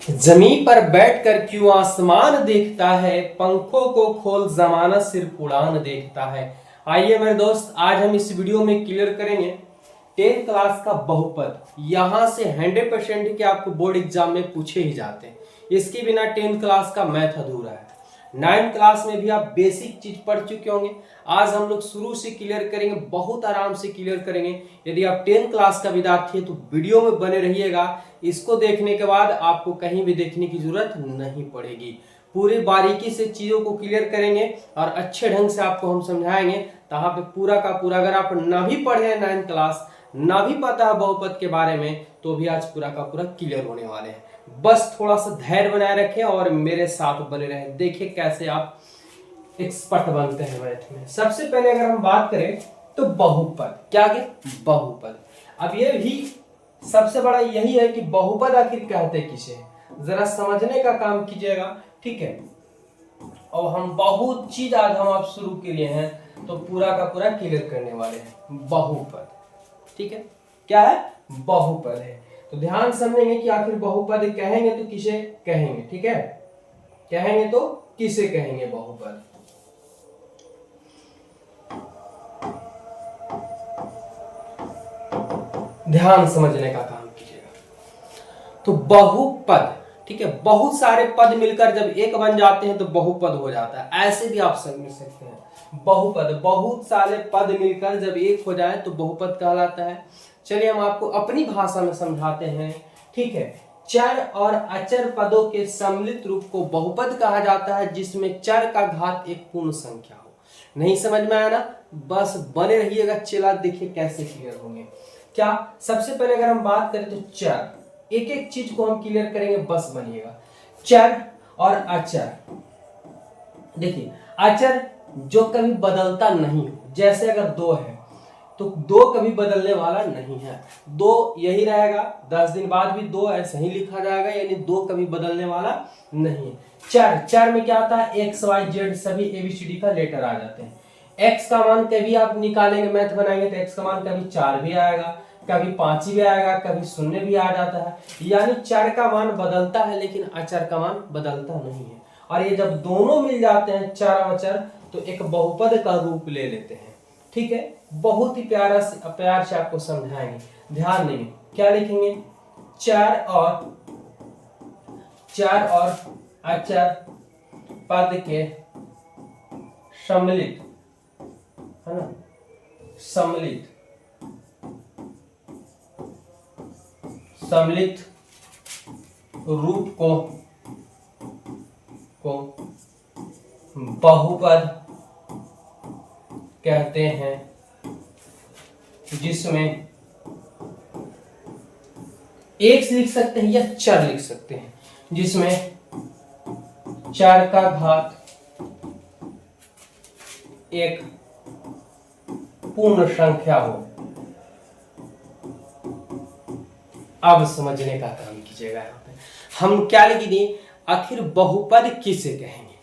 जमीन पर बैठकर क्यों आसमान देखता है, पंखों को खोल जमाना सिर्फ उड़ान देखता है। आइए मेरे दोस्त, आज हम इस वीडियो में क्लियर करेंगे 10th क्लास का बहुपद। यहां से 100% के आपको बोर्ड एग्जाम में पूछे ही जाते हैं। इसके बिना 10th क्लास का मैथ अधूरा है। 9th क्लास में भी आप बेसिक चीज पढ़ चुके होंगे। आज हम लोग शुरू से क्लियर करेंगे, बहुत आराम से क्लियर करेंगे। यदि आप 10th क्लास का विद्यार्थी है तो वीडियो में बने रहिएगा। इसको देखने के बाद आपको कहीं भी देखने की जरूरत नहीं पड़ेगी। पूरी बारीकी से चीजों को क्लियर करेंगे और अच्छे ढंग से आपको हम समझाएंगे। यहाँ पे पूरा का पूरा, अगर आप ना भी पढ़े हैं 9th क्लास, ना भी पता है बहुपद के बारे में, तो भी आज पूरा का पूरा क्लियर होने वाले हैं। बस थोड़ा सा धैर्य बनाए रखें और मेरे साथ बने रहें। देखिए कैसे आप एक्सपर्ट बनते हैं मैथ में। सबसे पहले अगर हम बात करें तो बहुपद क्या है, बहुपद। अब ये भी सबसे बड़ा यही है कि बहुपद आखिर कहते किसे, जरा समझने का काम कीजिएगा, ठीक है। और हम बहुत चीज आज हम आप शुरू किए हैं तो पूरा का पूरा क्लियर करने वाले हैं। बहुपद, ठीक है, क्या है, बहुपद है। तो ध्यान समझेंगे कि आखिर बहुपद कहेंगे तो किसे कहेंगे, ठीक है। कहेंगे तो किसे कहेंगे बहुपद। ध्यान समझने का काम कीजिएगा। तो बहुपद, ठीक है, बहुत सारे पद मिलकर जब एक बन जाते हैं तो बहुपद हो जाता है। ऐसे भी आप समझ सकते हैं। बहुपद, बहुत सारे पद मिलकर जब एक हो जाए तो बहुपद कहलाता है। चलिए हम आपको अपनी भाषा में समझाते हैं, ठीक है। चर और अचर पदों के सम्मिलित रूप को बहुपद कहा जाता है, जिसमें चर का घात एक पूर्ण संख्या हो। नहीं समझ में आया ना, बस बने रहिएगा। चला देखिए कैसे क्लियर होंगे। क्या, सबसे पहले अगर हम बात करें तो चर, एक एक चीज को हम क्लियर करेंगे, बस बनिएगा। चर और अचर, देखिए अचर जो कभी बदलता नहीं हो, जैसे अगर दो है तो दो कभी बदलने वाला नहीं है, दो यही रहेगा। 10 दिन बाद भी दो ऐसे ही लिखा जाएगा, यानी दो कभी बदलने वाला नहीं है। चर, चर में क्या आता है, एक्स वाई जेड सभी एबीसीडी का लेटर आ जाते हैं। एक्स का मान कभी आप निकालेंगे, मैथ बनाएंगे तो एक्स का मान कभी 4 भी आएगा, कभी 5 भी आएगा, कभी 0 भी आ जाता है। यानी चर का मान बदलता है लेकिन अचर का मान बदलता नहीं है। और ये जब दोनों मिल जाते हैं, चर और अचर, तो एक बहुपद का रूप ले लेते हैं, ठीक है। बहुत ही प्यार से आपको समझाएंगे, ध्यान देंगे। क्या लिखेंगे, चर और अचर पद के सम्मिलित, है ना, सम्मिलित रूप को बहुपद कहते हैं, जिसमें एक लिख सकते हैं या चर लिख सकते हैं, जिसमें चर का घात एक पूर्ण संख्या हो। अब समझने का काम कीजिएगा। यहाँ पे हम क्या लिख दिए, आखिर बहुपद किसे कहेंगे।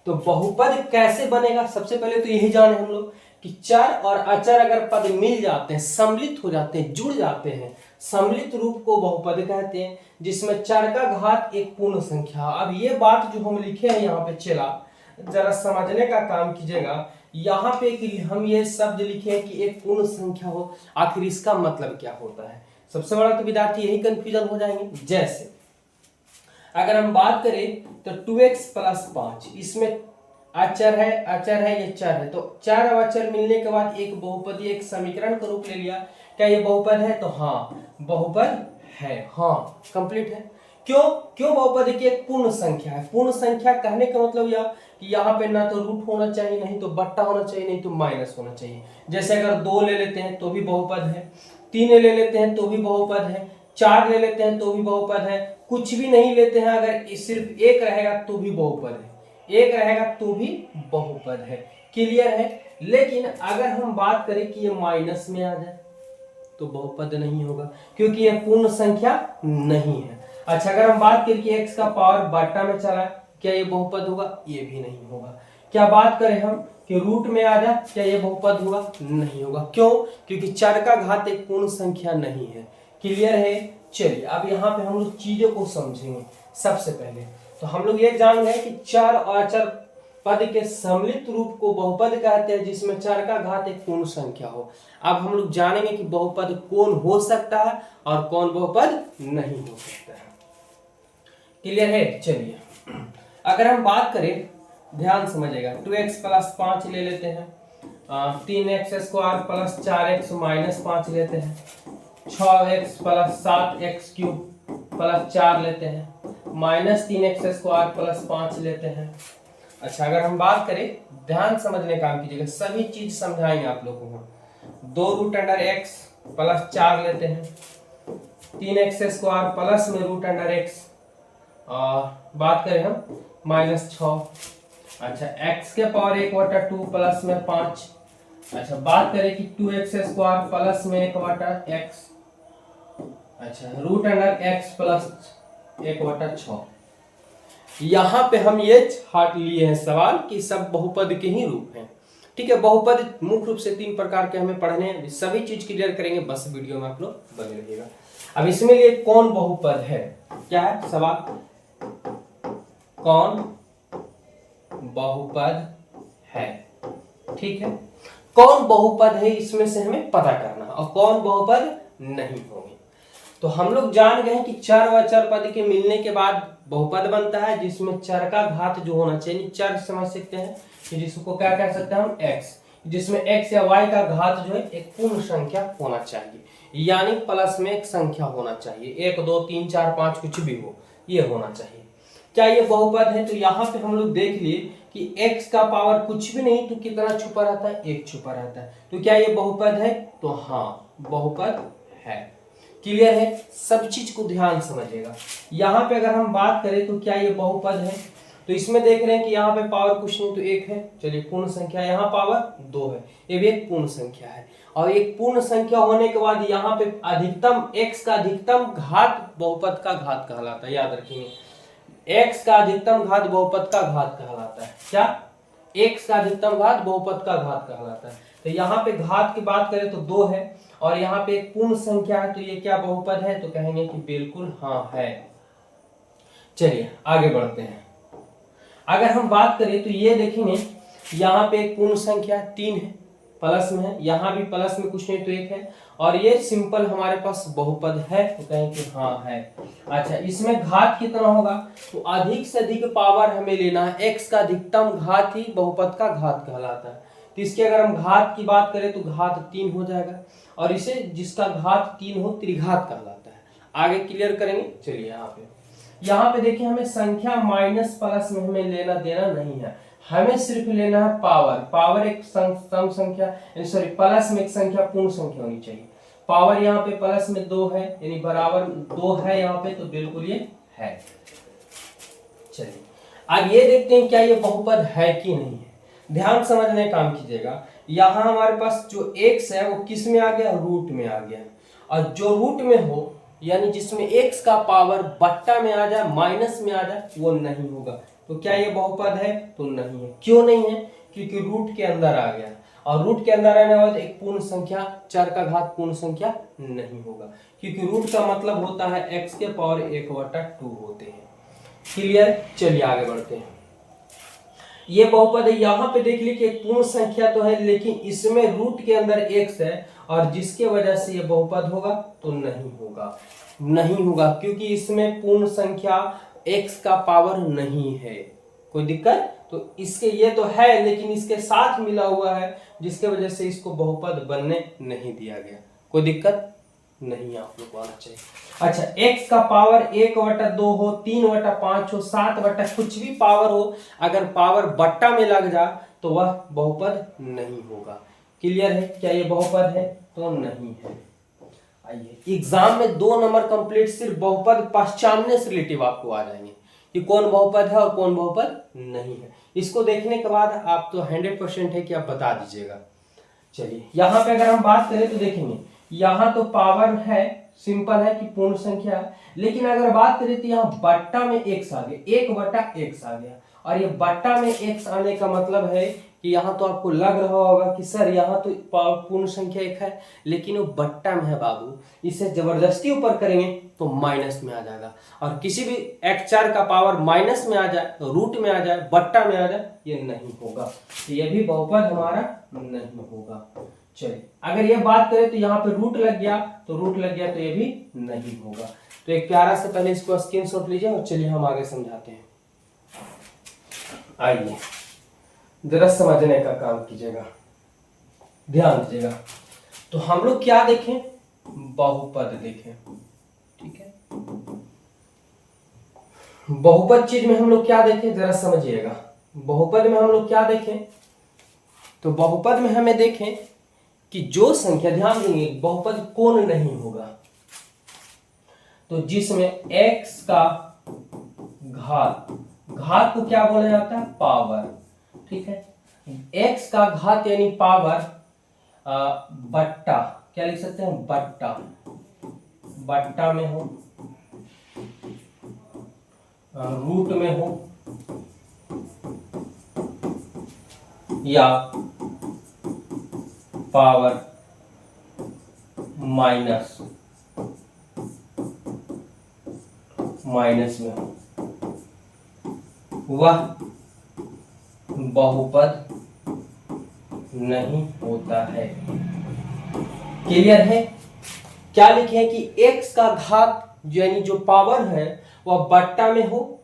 तो बहुपद कैसे बनेगा, सबसे पहले तो यही जाने हम लोग कि चर और अचर अगर पद मिल जाते हैं, सम्मिलित हो जाते हैं, जुड़ जाते हैं, सम्मिलित रूप को बहुपद कहते हैं, जिसमें चर का घात एक पूर्ण संख्या। अब ये बात जो हम लिखे हैं यहाँ पे, चला जरा समझने का काम कीजिएगा। यहाँ पे हम ये शब्द लिखे हैं कि एक पूर्ण संख्या हो, आखिर इसका मतलब क्या होता है। सबसे बड़ा तो विद्यार्थी यही कंफ्यूजन हो जाएंगे। जैसे अगर हम बात करें तो 2x + 5, इसमें अचर है, ये चर है, तो चर और अचर मिलने के बाद एक बहुपदी एक समीकरण का रूप ले लिया। क्या ये बहुपद है, तो हाँ बहुपद है, हाँ कंप्लीट है। क्यों बहुपद की एक पूर्ण संख्या है। पूर्ण संख्या कहने का मतलब यह कि यहाँ पे ना तो रूट होना चाहिए, नहीं तो बट्टा होना चाहिए, नहीं तो माइनस होना चाहिए। जैसे अगर 2 ले लेते हैं तो भी बहुपद है, 3 ले लेते हैं तो भी बहुपद है, 4 ले लेते हैं तो भी बहुपद है, कुछ भी नहीं लेते हैं, अगर सिर्फ 1 रहेगा तो भी बहुपद है, 1 रहेगा तो भी बहुपद है। क्लियर है। लेकिन अगर हम बात करें कि ये माइनस में आ जाए तो बहुपद नहीं होगा, क्योंकि ये पूर्ण संख्या नहीं है। अच्छा, अगर हम बात करें कि x का पावर बट्टा में चला है, क्या ये बहुपद होगा, ये भी नहीं होगा। क्या बात करें हम कि रूट में आ जाए, क्या ये बहुपद होगा, नहीं होगा। क्यों, क्योंकि चर का घात एक पूर्ण संख्या नहीं है। क्लियर है। चलिए अब यहाँ पे हम लोग चीजों को समझेंगे। सबसे पहले तो हम लोग ये जान गए कि चर और अचर पद के सम्मिलित रूप को बहुपद कहते हैं, जिसमें चर का घात एक पूर्ण संख्या हो। अब हम लोग जानेंगे कि बहुपद कौन हो सकता है और कौन बहुपद नहीं हो सकता है। क्लियर है? चलिए अगर हम बात करें, ध्यान समझिएगा, 2x प्लस 5 ले लेते हैं, 3x square plus 4x minus 5 लेते हैं, 6x plus 7x cube plus 4 लेते हैं, माइनस 3x स्क्वायर प्लस 5 लेते हैं। अच्छा अगर हम बात करें, ध्यान समझने काम कीजिएगा, सभी चीज समझाएंगे आप लोगों को। 2 रूट अंडर x प्लस 4 लेते हैं, 3x स्क्वायर प्लस में रूट अंडर x, और बात करें हम माइनस 6। अच्छा x के पावर 1/2 प्लस में 5। अच्छा बात करें कि 2x स्क्वायर प्लस में 1/x, अच्छा रूट अंडर x प्लस 1/6। यहाँ पे हम ये छाट लिए हैं सवाल कि सब बहुपद के ही रूप हैं। ठीक है, बहुपद मुख्य रूप से 3 प्रकार के हमें पढ़ने हैं, सभी चीज क्लियर करेंगे, बस वीडियो में आप लोग बने रहिएगा। अब इसमें लिए कौन बहुपद है, क्या है सवाल, कौन बहुपद है। ठीक है, कौन बहुपद है इसमें से हमें पता करना, और कौन बहुपद नहीं होंगे। तो हम लोग जान गए कि चर व चर पद के मिलने के बाद बहुपद बनता है, जिसमें चर का घात जो होना चाहिए, चर समझ सकते हैं कि जिसको क्या कह सकते हैं हम, x, जिसमें x या y का घात जो है एक पूर्ण संख्या होना चाहिए, यानी प्लस में एक संख्या होना चाहिए, 1 2 3 4 5 कुछ भी हो, ये होना चाहिए। क्या ये बहुपद है? तो यहाँ पे हम लोग देख लिए कि x का पावर कुछ भी नहीं तो कितना छुपा रहता है, 1 छुपा रहता है। तो क्या ये बहुपद है? तो हाँ बहुपद है। क्लियर है? सब चीज को ध्यान समझिएगा। यहाँ पे अगर हम बात करें तो क्या ये बहुपद है? तो इसमें देख रहे हैं कि यहाँ पे पावर कुछ नहीं तो 1 है, चलिए पूर्ण संख्या, यहाँ पावर 2 है, ये भी एक पूर्ण संख्या है। और एक पूर्ण संख्या होने के बाद यहाँ पे अधिकतम x का अधिकतम घात बहुपद का घात कहलाता है, याद रखिए, x का अधिकतम घात बहुपद का घात कहलाता है। क्या? x का अधिकतम घात बहुपद का घात कहलाता है। तो यहाँ पे घात की बात करें तो 2 है, और यहाँ पे एक पूर्ण संख्या है, तो ये क्या बहुपद है? तो कहेंगे कि बिल्कुल हाँ है। चलिए आगे बढ़ते हैं। अगर हम बात करें तो ये देखेंगे, यहाँ पे एक पूर्ण संख्या 3 है, प्लस में है, यहाँ भी प्लस में कुछ नहीं तो 1 है, और ये सिंपल हमारे पास बहुपद है, तो कहें कि हाँ है। अच्छा इसमें घात कितना होगा? तो अधिक से अधिक पावर हमें लेना है, x का अधिकतम घात ही बहुपद का घात कहलाता है। तो इसके अगर हम घात की बात करें तो घात 3 हो जाएगा, और इसे जिसका घात 3 हो त्रिघात कहलाता है। आगे क्लियर करेंगे। चलिए यहाँ पे देखिए, हमें संख्या माइनस प्लस में हमें लेना देना नहीं है, हमें सिर्फ लेना है पावर। पावर एक सम संख्या, सॉरी प्लस में एक संख्या पूर्ण संख्या होनी चाहिए। पावर यहाँ पे प्लस में 2 है, यानी बराबर 2 है यहाँ पे, तो बिल्कुल ये है। चलिए अब ये देखते हैं क्या ये बहुपद है कि नहीं है। ध्यान समझने काम कीजिएगा, यहाँ हमारे पास जो x है वो किस में आ गया? रूट में आ गया, और जो रूट में हो यानी जिसमें x का पावर बट्टा में आ जाए, माइनस में आ जाए, वो नहीं होगा। तो क्या ये बहुपद है? तो नहीं है। क्यों नहीं है? क्योंकि रूट के अंदर आ गया, और रूट के अंदर आने वाला एक पूर्ण संख्या, चर का घात पूर्ण संख्या नहीं होगा, क्योंकि रूट का मतलब होता है x के पावर 1/2 होते हैं। क्लियर? चलिए आगे बढ़ते हैं। ये बहुपद है, यहाँ पे देख लीजिए कि एक पूर्ण संख्या तो है, लेकिन इसमें रूट के अंदर x है, और जिसके वजह से ये बहुपद होगा तो नहीं होगा, नहीं होगा, क्योंकि इसमें पूर्ण संख्या x का पावर नहीं है। कोई दिक्कत? तो इसके ये तो है, लेकिन इसके साथ मिला हुआ है, जिसके वजह से इसको बहुपद बनने नहीं दिया गया। कोई दिक्कत नहीं, आप लोग को आना चाहिए। अच्छा x का पावर 1/2 हो, 3/5 हो, 7 कुछ भी पावर हो, अगर पावर बट्टा में लग जा तो वह बहुपद नहीं होगा। क्लियर है? क्या ये बहुपद है? तो नहीं है। आइए एग्जाम में 2 नंबर कंप्लीट सिर्फ बहुपद पहचानने से रिलेटिव आपको आ जाएंगे कि कौन बहुपद है और कौन बहुपद नहीं है। इसको देखने के बाद आप तो 100% है कि आप बता दीजिएगा। चलिए यहाँ पे अगर हम बात करें तो देखेंगे, यहाँ तो पावर है, सिंपल है कि पूर्ण संख्या, लेकिन अगर बात करें तो यहाँ बट्टा में x आ गया, 1/x आ गया, और ये बट्टा में x आने का मतलब है कि यहाँ तो आपको लग रहा होगा कि सर यहाँ तो पूर्ण संख्या 1 है, लेकिन वो बट्टा में है बाबू, इसे जबरदस्ती ऊपर करेंगे तो माइनस में आ जाएगा। और किसी भी x4 का पावर माइनस में आ जाए, रूट में आ जाए, बट्टा में आ जाए, ये नहीं होगा, तो ये भी बहुपद हमारा नहीं होगा। चलिए अगर ये बात करें तो यहाँ पे रूट लग गया तो रूट लग गया, तो ये भी नहीं होगा। तो एक प्यारा से पहले इसको स्क्रीनशॉट लीजिए और चलिए हम आगे समझाते हैं। आइए जरा समझने का काम कीजिएगा, ध्यान दीजिएगा। तो हम लोग क्या देखें, बहुपद देखें, ठीक है। बहुपद चीज में हम लोग क्या देखें, जरा समझिएगा। बहुपद में हम लोग क्या देखें, तो बहुपद में हमें देखें कि जो संख्या, ध्यान देंगे, बहुपद कौन नहीं होगा, तो जिसमें x का घात, घात को क्या बोला जाता है, पावर, ठीक है। x का घात यानी पावर बट्टा, क्या लिख सकते हैं, बट्टा, बट्टा में हो, रूट में हो, या पावर माइनस में हो, वह बहुपद नहीं होता है। क्लियर है। क्या लिखे कि x का घात यानी जो पावर है वह बट्टा में हो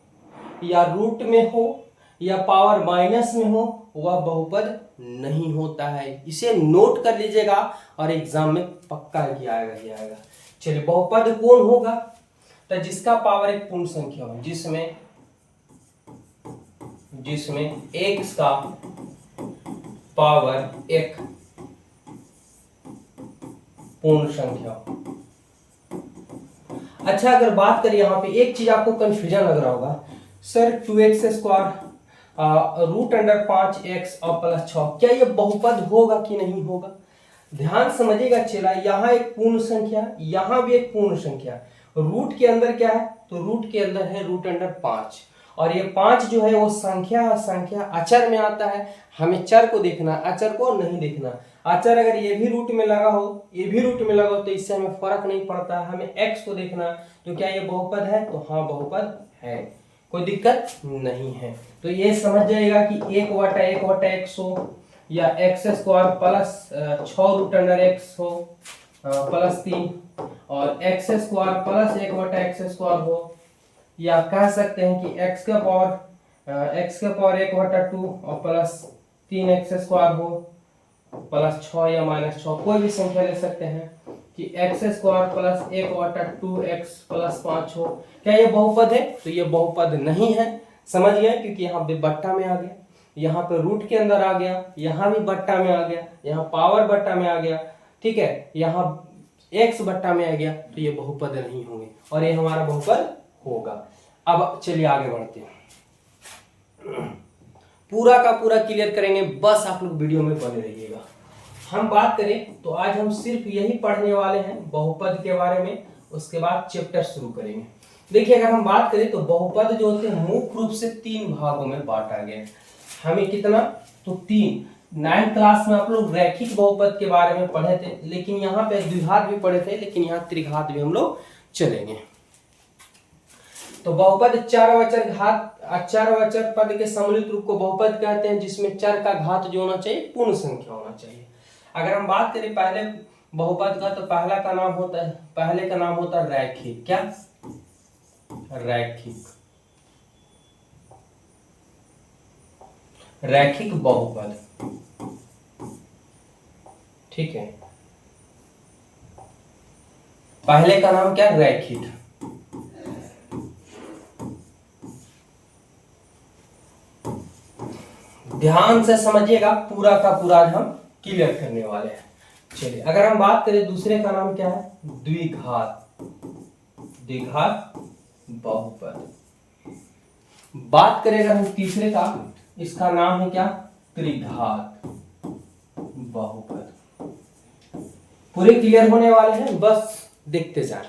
या रूट में हो या पावर माइनस में हो, वह बहुपद नहीं होता है। इसे नोट कर लीजिएगा और एग्जाम में पक्का किया आएगा। चलिए बहुपद कौन होगा, तो जिसका पावर एक पूर्ण संख्या हो, जिसमें x का पावर एक पूर्ण संख्या हो। अच्छा अगर बात करें, यहाँ पे एक चीज आपको कंफ्यूजन लग रहा होगा, sir 2x square root under 5x और प्लस 6, क्या ये बहुपद होगा कि नहीं होगा। ध्यान समझिएगा चला, यहाँ एक पूर्ण संख्या, यहाँ भी एक पूर्ण संख्या, रूट के अंदर क्या है, तो रूट के अंदर है रूट अंडर 5, और ये 5 जो है वो संख्या अचर में आता है। हमें चर को देखना, अचर को नहीं देखना। अचर अगर ये भी रूट में लगा हो, ये भी रूट में लगा हो, तो इससे हमें फर्क नहीं पड़ता, हमें x को देखना। तो क्या ये बहुपद है, तो हाँ बहुपद है, कोई दिक्कत नहीं है। तो ये समझ जाएगा कि 1/1/x हो, या x square plus 6 root under x हो प्लस 3, और x square plus 1/x square हो, या कह सकते हैं कि x का पावर 1/2 और प्लस 3x स्क्वायर हो प्लस 6 या माइनस 6, कोई भी संख्या ले सकते हैं कि x square plus 1/2x plus 5 हो। क्या ये बहुपद है, तो ये बहुपद नहीं है। समझ गए, क्योंकि यहाँ पे बट्टा में आ गया, यहाँ पे रूट के अंदर आ गया, यहाँ भी बट्टा में आ गया, यहाँ पावर बट्टा में आ गया, ठीक है, यहाँ x बट्टा में आ गया, तो ये बहुपद नहीं होंगे, और ये हमारा बहुपद होगा। अब चलिए आगे बढ़ते हैं, पूरा का पूरा क्लियर करेंगे, बस आप लोग वीडियो में बने रहिएगा। हम बात करें तो आज हम सिर्फ यही पढ़ने वाले हैं बहुपद के बारे में, उसके बाद चैप्टर शुरू करेंगे। देखिए अगर हम बात करें तो बहुपद जो होते हैं मुख्य रूप से 3 भागों में बांटा गया है। हमें कितना, तो 3। 9th क्लास में आप लोग रैखिक बहुपद के बारे में पढ़े थे, लेकिन यहाँ पे द्विघात भी पढ़े थे, लेकिन यहाँ त्रिघात भी हम लोग चलेंगे। तो बहुपद चर पद के सम्मिलित रूप को बहुपद कहते हैं, जिसमें चर का घात जो होना चाहिए पूर्ण संख्या होना चाहिए। अगर हम बात करें पहले बहुपद का, तो पहले का नाम होता है रैखिक। क्या, रैखिक बहुपद, ठीक है। पहले का नाम क्या, रैखिक। ध्यान से समझिएगा, पूरा का पूरा आज हम क्लियर करने वाले हैं। चलिए अगर हम बात करें दूसरे का नाम क्या है, द्विघात बहुपद। बात करें अगर हम तीसरे का, इसका नाम है क्या, त्रिघात बहुपद। पूरे क्लियर होने वाले हैं, बस देखते जाएं।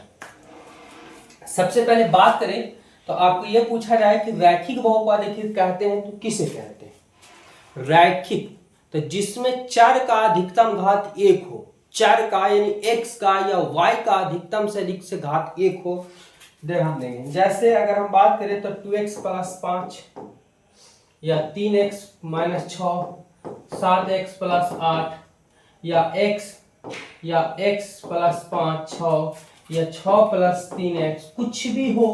सबसे पहले बात करें तो आपको यह पूछा जाए कि रैखिक बहुपद आखिर कहते हैं तो किसे कहते हैं? रैखिक तो जिसमें चर का अधिकतम घात 1 हो, चर का यानी x का या y का अधिकतम से अधिक से घात 1 हो, ध्यान देंगे। जैसे अगर हम बात करें तो 2x + 5 या 3x - 6, 7x + 8 या x + 5 6 या 6 + 3x, कुछ भी हो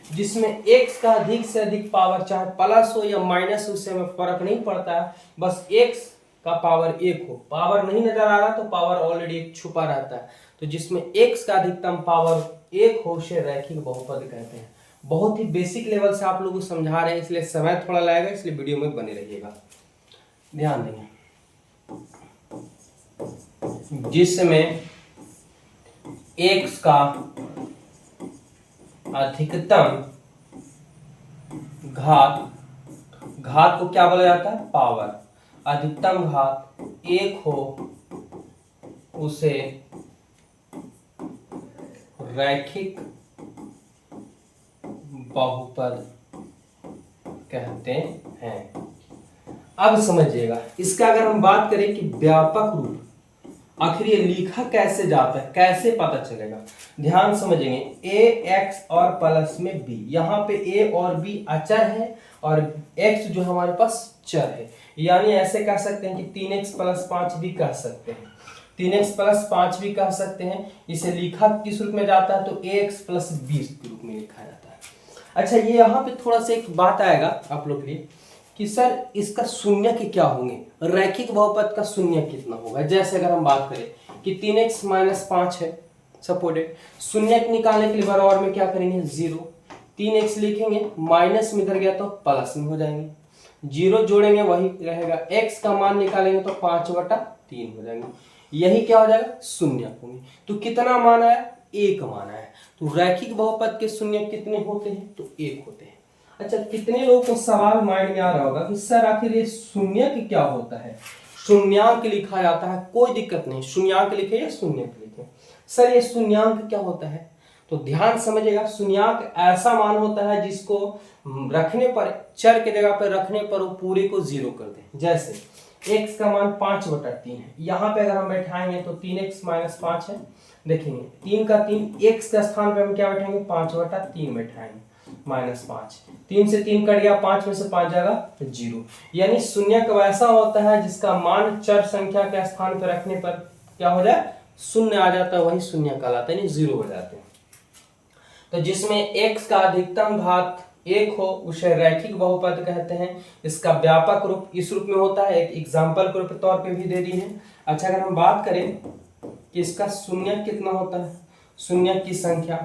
जिसमें x का अधिक से अधिक पावर, चाहे प्लस हो या माइनस, उससे हमें फर्क नहीं पड़ता है, बस x का पावर 1 हो। पावर नहीं नजर आ रहा तो पावर ऑलरेडी एक छुपा रहता है, तो जिसमें x का अधिकतम पावर 1 हो उसे रैखिक बहुपद कहते हैं। बहुत ही बेसिक लेवल से आप लोगों को समझा रहे हैं, इसलिए समय थोड़ा लगेगा, इसलिए वीडियो में बने रहिएगा। ध्यान देंगे, जिसमें x का अधिकतम घात को क्या बोला जाता है? पावर। अधिकतम घात 1 हो उसे रैखिक बहुपद कहते हैं। अब समझिएगा, इसका अगर हम बात करें कि व्यापक रूप आखिर ये लिखा कैसे जाता है, कैसे पता चलेगा, ध्यान समझेंगे। ax और प्लस में b, यहाँ पे a और b अचर है और x जो हमारे पास चर है, यानी ऐसे कह सकते हैं कि 3x + 5 भी कह सकते हैं, 3x + 5 भी कह सकते हैं। इसे लिखा किस रूप में जाता है? तो ax + b के रूप में लिखा जाता है। अच्छा, ये यहाँ पे थोड़ा सा एक बात आएगा आप लोग के लिए कि सर इसका शून्य के क्या होंगे, रैखिक बहुपद का शून्य कितना होगा। जैसे अगर हम बात करें कि 3x - 5 है सपोर्टेड, शून्य निकालने के लिए बराबर में क्या करेंगे? 0। 3x लिखेंगे, माइनस में इधर गया तो प्लस में हो जाएंगे, 0 जोड़ेंगे वही रहेगा, x का मान निकालेंगे तो 5/3 हो जाएंगे, यही क्या हो जाएगा? शून्य होंगे। तो कितना मान आया? 1 मान आया। तो रैखिक बहुपद के शून्य कितने होते हैं? तो 1 होते हैं। अच्छा, कितने लोगों को सवाल माइंड में आ रहा होगा कि सर आखिर ये शून्य की क्या होता है? शून्यांक लिखा जाता है, कोई दिक्कत नहीं, शून्यांक लिखे या शून्यक लिखे। सर ये शून्यांक क्या होता है? तो ध्यान समझिएगा, शून्यांक ऐसा मान होता है जिसको रखने पर, चर के जगह पर रखने पर वो पूरे को 0 कर दे। जैसे x का मान 5/3 है, यहाँ पे अगर हम बैठाएंगे तो 3x - 5 है, देखेंगे 3 का 3, x के स्थान पे हम क्या बैठाएंगे? 5/3 बैठाएंगे, -5, 3 से 3 कट गया, 5 में से 5 जाएगा 0। यानी शून्यक वैसा होता है जिसका मान चर संख्या के स्थान पर रखने पर क्या हो जाए? शून्य आ जाता है, वही शून्य कहलाता है, यानी 0 हो जाते हैं। तो जिसमें x का अधिकतम घात 1 हो उसे रैखिक बहुपद कहते हैं। इसका व्यापक रूप इस रूप में होता है, एक एग्जाम्पल के तौर पे भी दे दी है। अच्छा, अगर हम बात करें कि इसका शून्यक कितना होता है, शून्यक की संख्या,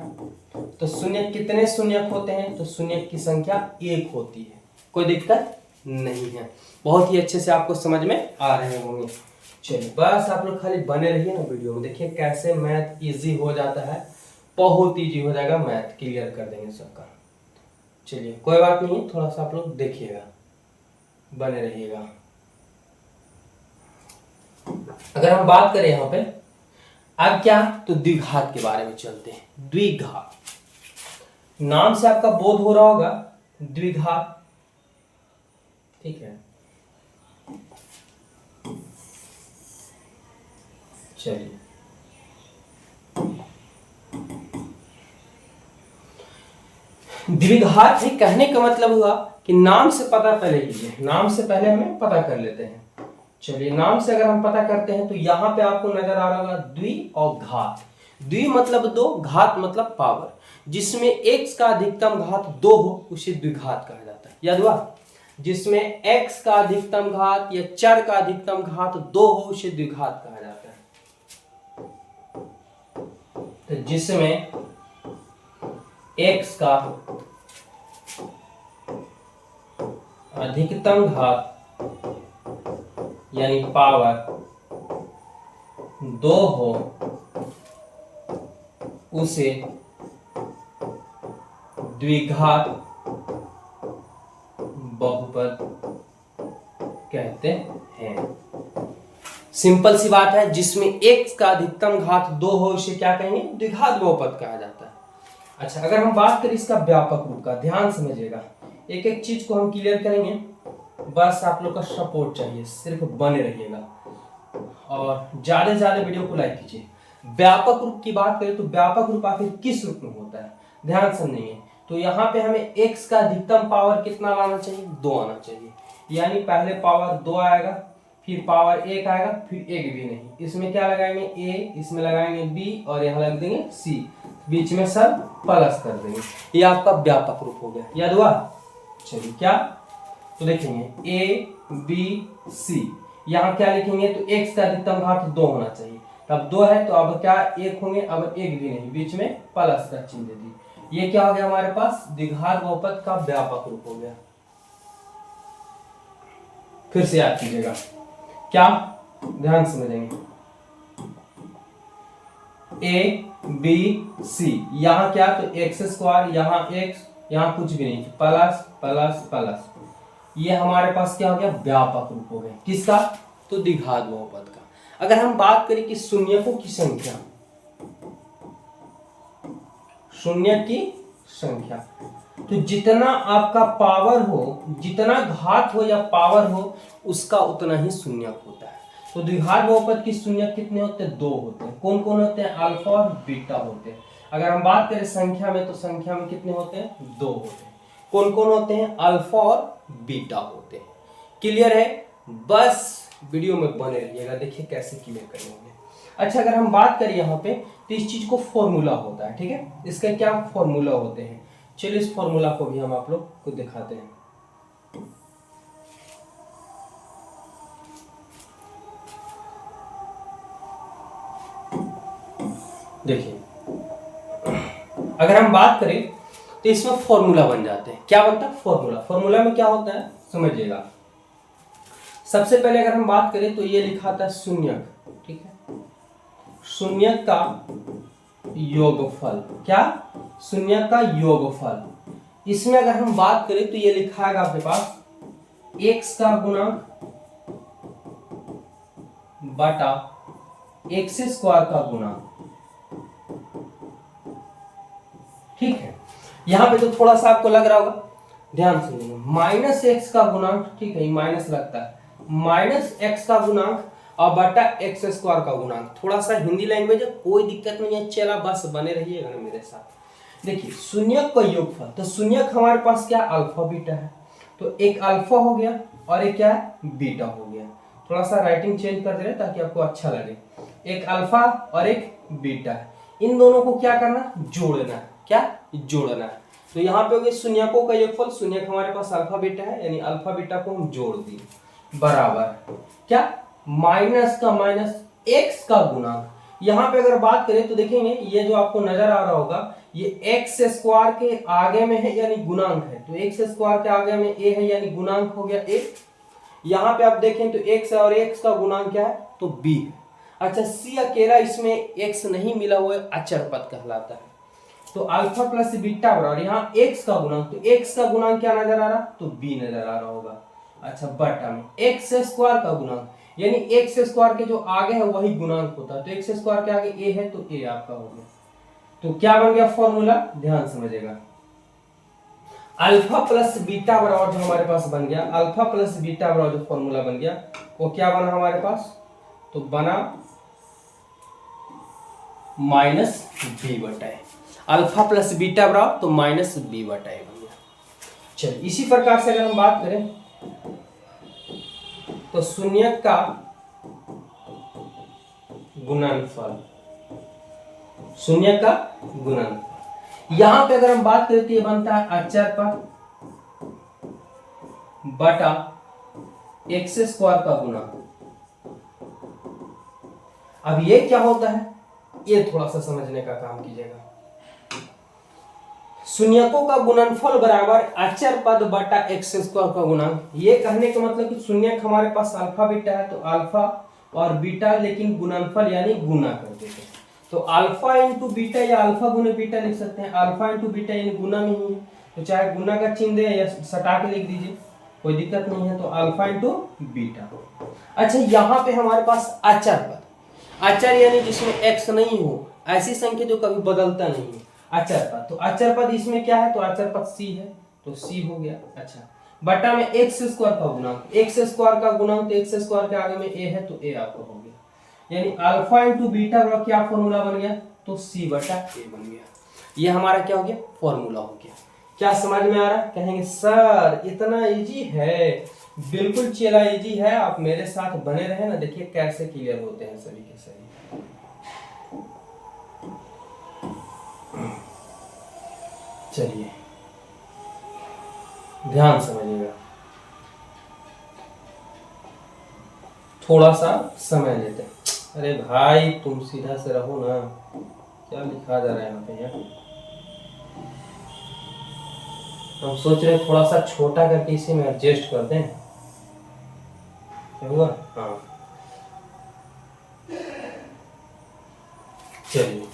तो शून्यक कितने शून्यक होते हैं? तो शून्यक की संख्या 1 होती है, कोई दिक्कत नहीं है। बहुत ही अच्छे से आपको समझ में आ रहे होंगे। चलिए, बस आप लोग खाली बने रहिए ना वीडियो में, देखिए कैसे मैथ इजी हो जाता है, बहुत इजी हो जाएगा, मैथ क्लियर कर देंगे सबका। चलिए, कोई बात नहीं है, थोड़ा सा आप लोग देखिएगा, बने रहिएगा। अगर हम बात करें यहाँ पे अब क्या, तो द्विघात के बारे में चलते हैं। द्विघात नाम से आपका बोध हो रहा होगा, द्विघात, ठीक है। चलिए, द्विघात ही कहने का मतलब हुआ कि नाम से पता पहले कीजिए, नाम से पहले हमें पता कर लेते हैं। चलिए, नाम से अगर हम पता करते हैं तो यहाँ पे आपको नजर आ रहा होगा द्वि और घात। द्वि मतलब 2, घात मतलब पावर। जिसमें x का अधिकतम घात 2 हो उसे द्विघात कहा जाता है। याद हुआ? जिसमें x का अधिकतम घात या चर का अधिकतम घात 2 हो उसे द्विघात कहा जाता है। तो जिसमें x का अधिकतम घात यानी पावर 2 हो उसे द्विघात बहुपद कहते हैं। सिंपल सी बात है, जिसमें x का अधिकतम घात 2 हो उसे क्या कहेंगे? द्विघात बहुपद कहा जाता है। अच्छा, अगर हम बात करें इसका व्यापक रूप का, ध्यान समझिएगा, एक एक चीज को हम क्लियर करेंगे, बस आप लोग का सपोर्ट चाहिए, सिर्फ बने रहिएगा और ज्यादा से ज्यादा वीडियो को लाइक कीजिए। व्यापक रूप की बात करें तो व्यापक रूप आखिर किस रूप में होता है, ध्यान समझेंगे। तो यहाँ पे हमें x का अधिकतम पावर कितना लाना चाहिए, 2 आना चाहिए, यानी पहले पावर 2 आएगा, फिर पावर 1 आएगा, फिर एक भी नहीं, इसमें क्या लगाएंगे a, इसमें लगाएंगे b और यहाँ लग देंगे c, बीच में सब प्लस कर देंगे। ये आपका व्यापक रूप हो गया, याद हुआ। चलिए क्या, तो देखेंगे a b c, यहाँ क्या लिखेंगे, तो x का अधिकतम घात 2 होना चाहिए, तब 2 है तो अब क्या 1 होंगे, अब एक भी नहीं, बीच में प्लस का चिन्ह दे दी। ये क्या हो गया हमारे पास, द्विघात बहुपद का व्यापक रूप हो गया। फिर से याद कीजिएगा, क्या, ध्यान समझेंगे, a b c, यहाँ क्या, तो एक्स स्क्वायर, यहाँ x, यहाँ कुछ भी नहीं, प्लस प्लस प्लस, ये हमारे पास क्या हो गया, व्यापक रूप हो गया, किसका, तो द्विघात बहुपद का। अगर हम बात करें कि शून्यकों की संख्या, शून्य की संख्या, तो जितना आपका पावर हो, जितना घात हो या पावर हो, उसका उतना ही शून्यक होता है। तो द्विघात बहुपद की शून्यक कितने होते हैं, 2 होते हैं। कौन कौन होते हैं, अल्फा और बीटा होते हैं। अगर हम बात करें संख्या में, तो संख्या में कितने होते हैं, 2 होते हैं। कौन कौन होते हैं, अल्फा और बीटा होते हैं। क्लियर है, बस वीडियो में बने रहिएगा, देखिए कैसे क्लियर करेंगे। अच्छा, अगर हम बात करें यहाँ पे, तो इस चीज को फॉर्मूला होता है, ठीक है, इसके क्या फॉर्मूला होते हैं। चलिए इस फॉर्मूला को भी हम आप लोग को दिखाते हैं। देखिए, अगर हम बात करें तो इसमें फॉर्मूला बन जाते हैं। क्या बनता है, फॉर्मूला। फॉर्मूला में क्या होता है समझिएगा। सबसे पहले अगर हम बात करें तो ये लिखा था शून्यक, ठीक है, शून्यक का योगफल, क्या, शून्यक का योगफल। इसमें अगर हम बात करें तो ये लिखा है आपके पास x का गुणांक बटा x स्क्वायर का गुणांक, ठीक है। यहां पे तो थोड़ा सा आपको लग रहा होगा, ध्यान सुनिए, माइनस एक्स का गुणांक, ठीक है, माइनस लगता है, माइनस एक्स का गुणांक और बटा एक्स स्क्वायर का गुणांक। थोड़ा सा हिंदी लैंग्वेज है, कोई दिक्कत नहीं है, चला बस बने रहिएगा ना मेरे साथ। देखिए शून्यक का योगफल, तो शून्यक हमारे पास क्या, अल्फा बीटा है, तो एक अल्फा हो गया और एक क्या है, बीटा हो गया। थोड़ा सा राइटिंग चेंज कर दे रहे ताकि आपको अच्छा लगे। एक अल्फा और एक बीटा है, इन दोनों को क्या करना, जोड़ना, क्या, जोड़ना है। तो यहाँ पे हो गया शून्यकों का योगफल, शून्यक हमारे पास अल्फा बीटा है, यानी अल्फा बीटा को हम जोड़ दिए, बराबर क्या, माइनस का माइनस एक्स का गुणांक। यहाँ पे अगर बात करें तो देखेंगे ये जो आपको नजर आ रहा होगा, ये एक्स स्क्वायर के आगे में है यानी गुणांक है, तो एक्स स्क्वायर के आगे में ए है यानी गुणांक हो गया एक। यहाँ पे आप देखें तो एक्स और एक्स का गुणांक क्या है, तो बी है। अच्छा, सी अकेला, इसमें एक्स नहीं मिला हुआ है, अचर पद कहलाता है। तो अल्फा प्लस बीटा बराबर यहाँ एक्स का गुणांक, तो एक्स का गुणांक क्या नजर आ रहा, तो बी नजर आ रहा होगा। अच्छा, बटा में एक्स स्क्वायर का गुणांक, यानी एक्स स्क्वायर के जो आगे है वही गुणांक होता है, तो एक्स स्क्वायर के आगे ए है तो ए आपका हो गया। तो क्या बन गया फॉर्मूला, ध्यान समझिएगा, अल्फा प्लस बीटा बराबर जो हमारे पास बन गया, अल्फा प्लस बीटा बराबर जो फॉर्मूला बन गया वो क्या बना हमारे पास, तो बना माइनस बी बटा ए। अल्फा प्लस बीटा बराबर तो माइनस बी बटा ए बन गया। चलिए इसी प्रकार से अगर हम बात करें तो शून्यक का गुणनफल, शून्यक का गुणनफल, यहां पे अगर हम बात करें तो ये बनता है अचर पद बटा एक्स स्क्वायर का गुणा। अब ये क्या होता है, ये थोड़ा सा समझने का काम कीजिएगा। शून्यकों का गुणनफल बराबर अचर पद बटा एक्स स्क्वायर का गुणांक। ये कहने का मतलब कि शून्यक हमारे पास अल्फा बीटा है, तो अल्फा और बीटा, लेकिन गुणनफल यानी गुना कर देते हैं, तो अल्फा इंटू बीटा या अल्फा गुने बीटा लिख सकते हैं। अल्फा इंटू बीटा यानी गुना में ही है, तो चाहे गुना का चिन्ह दे या सटा के लिख दीजिए, कोई दिक्कत नहीं है। तो अल्फा इंटू बीटा। अच्छा, यहाँ पे हमारे पास अचर पद, अचर यानी जिसमें एक्स नहीं हो, ऐसी संख्या जो कभी बदलता नहीं है, अचर पद, तो अचर पद इसमें क्या है, तो अचर पद सी है, तो सी हो गया। अच्छा, बटा में एक्स स्क्वायर का गुणांक, एक्स स्क्वायर का गुणांक, तो एक्स स्क्वायर के आगे में ए है, तो ए आपको हो गया, यानी अल्फा इंटू बीटा का क्या फॉर्मूला बन गया, तो सी बटा ए बन गया। ये हमारा क्या हो गया, फॉर्मूला हो गया। क्या समझ में आ रहा है? कहेंगे सर इतना इजी है, बिल्कुल चेला इजी है, आप मेरे साथ बने रहे ना, देखिए कैसे क्लियर होते हैं सभी के सभी। चलिए ध्यान समझिएगा, थोड़ा सा समय लेते हैं। अरे भाई तुम सीधा से रहो ना, क्या लिखा जा रहा है यहाँ पे यार। हम सोच रहे थोड़ा सा छोटा करके इसे में एडजस्ट कर दें, क्या हुआ? हाँ चलिए,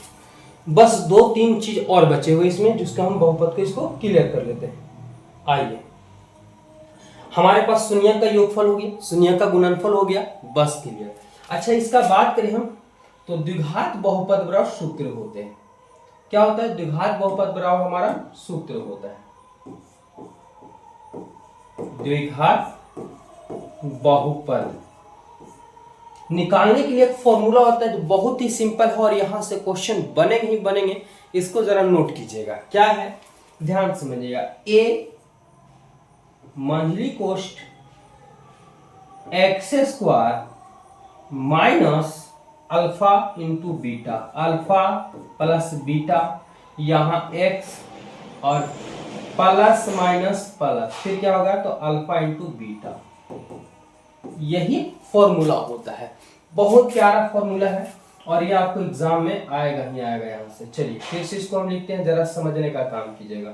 बस 2-3 चीज और बचे हुए इसमें, जिसका हम बहुपद को इसको क्लियर कर लेते हैं। आइए, हमारे पास शून्य का योगफल हो गया, शून्य का गुणनफल हो गया, बस क्लियर। अच्छा, इसका बात करें हम तो द्विघात बहुपद बराबर सूत्र होते हैं। क्या होता है? द्विघात बहुपद बराबर हमारा सूत्र होता है, द्विघात बहुपद निकालने के लिए एक फॉर्मूला होता है जो बहुत ही सिंपल है, और यहां से क्वेश्चन बनेंगे ही बनेंगे। इसको जरा नोट कीजिएगा, क्या है ध्यान समझिएगा। ए मंझली कोष्ठ x square minus alpha into beta, alpha plus beta, यहाँ एक्स और प्लस माइनस प्लस, फिर क्या होगा, तो अल्फा इंटू बीटा। यही फॉर्मूला होता है, बहुत प्यारा फॉर्मूला है, और ये आपको एग्जाम में आएगा ही आएगा यहाँ से। चलिए फिर से इसको हम लिखते हैं, जरा समझने का काम कीजिएगा,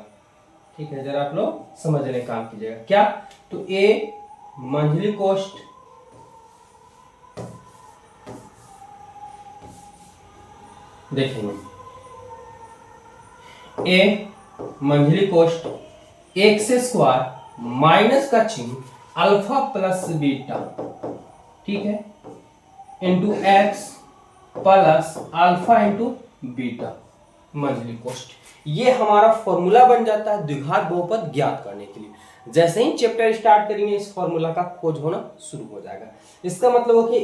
ठीक है? जरा आप लोग समझने का काम कीजिएगा। क्या? तो ए मंझली कोष्ठ देखेंगे, ए मंझली कोष्ठ एक्स स्क्वायर माइनस का चिन्ह अल्फा प्लस बीटा, ठीक है, into x plus alpha into beta मंझली कोष्ठ। ये हमारा फॉर्मूला बन जाता है द्विघात बहुपद ज्ञात करने के लिए। जैसे ही चैप्टर स्टार्ट करेंगे इस फॉर्मूला का खोज होना शुरू हो जाएगा। इसका मतलब हो कि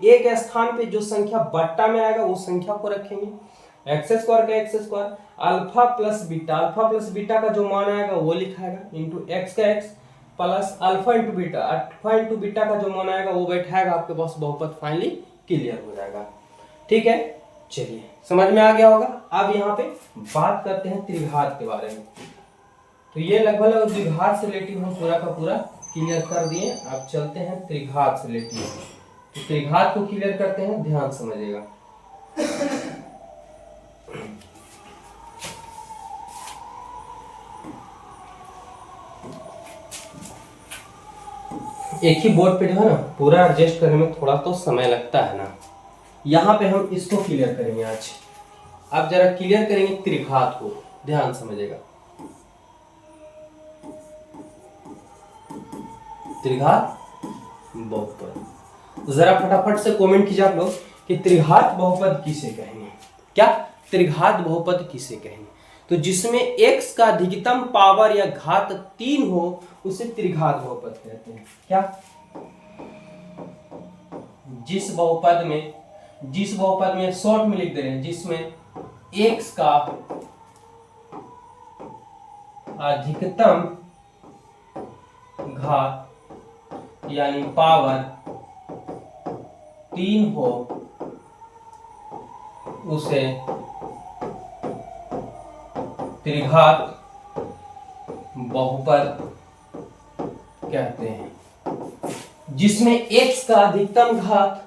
ए के स्थान पे जो संख्या बट्टा में आएगा वो संख्या को रखेंगे, एक्स स्क्वायर का x square, alpha plus beta का जो मान आएगा वो लिखाएगा, इंटू एक्स का x plus alpha into beta का जो मान आएगा वो बैठाएगा, आपके पास बहुपद फाइनली क्लियर हो जाएगा। ठीक है, चलिए समझ में आ गया होगा। अब यहाँ पे बात करते हैं त्रिघात के बारे में। तो ये लगभग द्विघात से रिलेटिव हम पूरा का पूरा क्लियर कर दिए। अब चलते हैं त्रिघात से रिलेटिव। तो त्रिघात को क्लियर करते हैं, ध्यान समझिएगा। एक ही बोर्ड पे जो है ना पूरा एडजस्ट करने में थोड़ा तो समय लगता है ना, यहाँ पे हम इसको क्लियर करेंगे आज। अब जरा क्लियर करेंगे त्रिघात को, ध्यान समझिएगा। त्रिघात बहुपद, जरा फटाफट से कमेंट कीजिए आप लोग कि त्रिघात बहुपद किसे कहेंगे। क्या त्रिघात बहुपद किसे कहेंगे? तो जिसमें x का अधिकतम पावर या घात 3 हो उसे त्रिघात बहुपद कहते हैं। क्या? जिस बहुपद में शॉर्ट में लिख दे रहे हैं, जिसमें x का अधिकतम घात यानी पावर 3 हो उसे त्रिघात बहुपद कहते हैं। जिसमें x का अधिकतम घात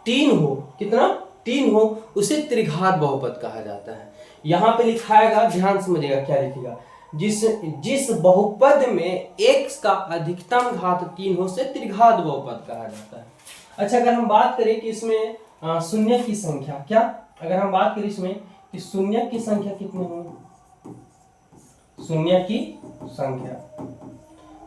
3 हो, कितना 3 हो, उसे त्रिघात बहुपद कहा जाता है। यहां पे लिखाएगा, ध्यान समझिएगा क्या लिखेगा। जिस बहुपद में x का अधिकतम घात 3 हो उसे त्रिघात बहुपद कहा जाता है। अच्छा, अगर हम बात करें कि इसमें शून्य की संख्या, क्या अगर हम बात करें इसमें कि शून्य की संख्या कितनी हो, शून्य की संख्या,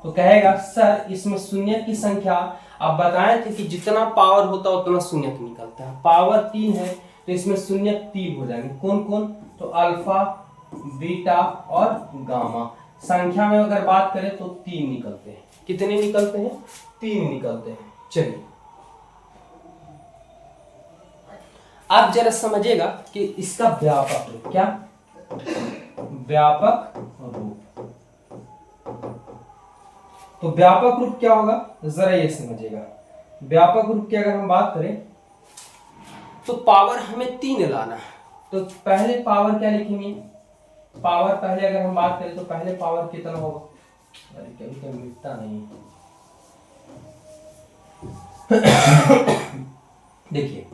तो कहेगा सर इसमें शून्य की संख्या आप बताए थे कि जितना पावर होता है उतना शून्य निकलता है। पावर 3 है तो इसमें शून्य 3 हो जाएंगे। कौन कौन? तो अल्फा बीटा और गामा। संख्या में अगर बात करें तो 3 निकलते हैं। कितने निकलते हैं? 3 निकलते हैं। चलिए आप जरा समझिएगा कि इसका व्यापक रूप क्या, व्यापक रूप। तो व्यापक रूप क्या होगा जरा ये समझिएगा। व्यापक रूप की अगर हम बात करें तो पावर हमें 3 लाना है। तो पहले पावर क्या लिखेंगे? पावर पहले अगर हम बात करें तो पहले पावर कितना होगा? अरे कभी कभी मिटता नहीं। देखिए